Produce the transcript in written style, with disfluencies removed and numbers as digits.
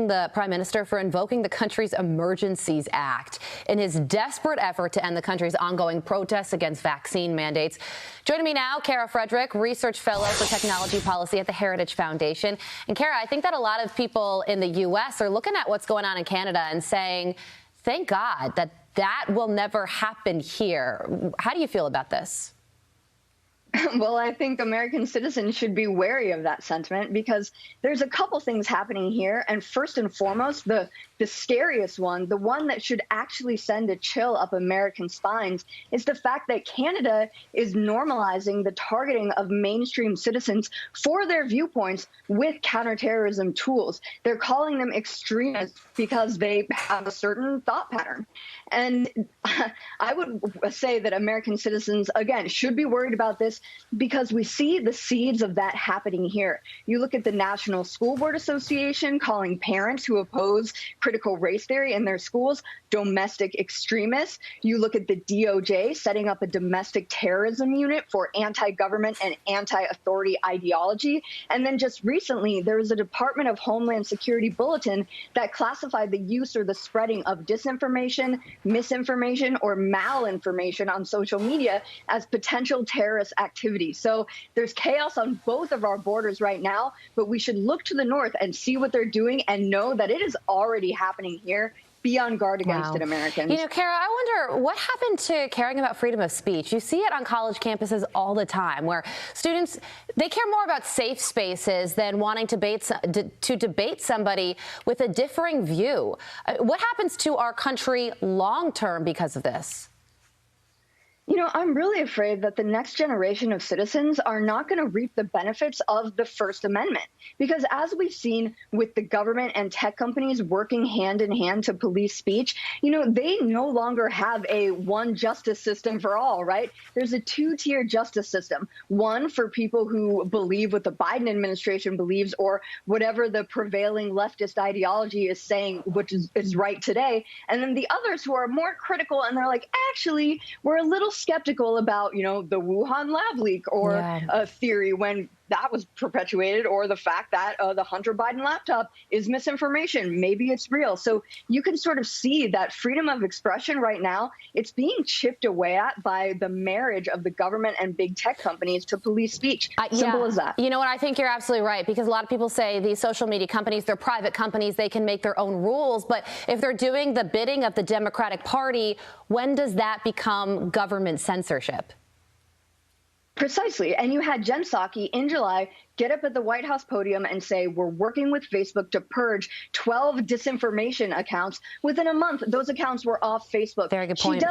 The prime minister for invoking the country's Emergencies Act in his desperate effort to end the country's ongoing protests against vaccine mandates. Joining me now, Kara Frederick, research fellow for technology policy at the Heritage Foundation. And Kara, I think that a lot of people in the U.S. are looking at what's going on in Canada and saying, thank God that will never happen here. How do you feel about this? Well, I think American citizens should be wary of that sentiment because there's a couple things happening here. And first and foremost, the scariest one, the one that should actually send a chill up American spines, is the fact that Canada is normalizing the targeting of mainstream citizens for their viewpoints with counterterrorism tools. They're calling them extremists because they have a certain thought pattern. And I would say that American citizens, again, should be worried about this because we see the seeds of that happening here. You look at the National School Board Association calling parents who oppose critical race theory in their schools domestic extremists. You look at the DOJ setting up a domestic terrorism unit for anti-government and anti-authority ideology. And then just recently, there was a Department of Homeland Security bulletin that classified the use or the spreading of disinformation, misinformation, or malinformation on social media as potential terrorist activity. So there's chaos on both of our borders right now, but we should look to the north and see what they're doing and know that it is already happening here. Be on guard against it, Americans. You know, Kara, I wonder what happened to caring about freedom of speech. You see it on college campuses all the time where students, they care more about safe spaces than wanting to debate somebody with a differing view. What happens to our country long term because of this? You know, I'm really afraid that the next generation of citizens are not going to reap the benefits of the First Amendment, because as we've seen with the government and tech companies working hand in hand to police speech, you know, they no longer have a one justice system for all, right? There's a two-tier justice system, one for people who believe what the Biden administration believes or whatever the prevailing leftist ideology is saying, which is right today. And then the others who are more critical and they're like, actually, we're a little skeptical about, you know, the Wuhan lab leak or a theory when that was perpetuated, or the fact that the Hunter Biden laptop is misinformation. Maybe it's real. So you can sort of see that freedom of expression right now, it's being chipped away at by the marriage of the government and big tech companies to police speech. Simple as that. You know what? I think you're absolutely right, because a lot of people say these social media companies, they're private companies, they can make their own rules. But if they're doing the bidding of the Democratic Party, when does that become government censorship? Precisely. And you had Jen Psaki in July get up at the White House podium and say, we're working with Facebook to purge 12 disinformation accounts. Within a month, those accounts were off Facebook. Very good point.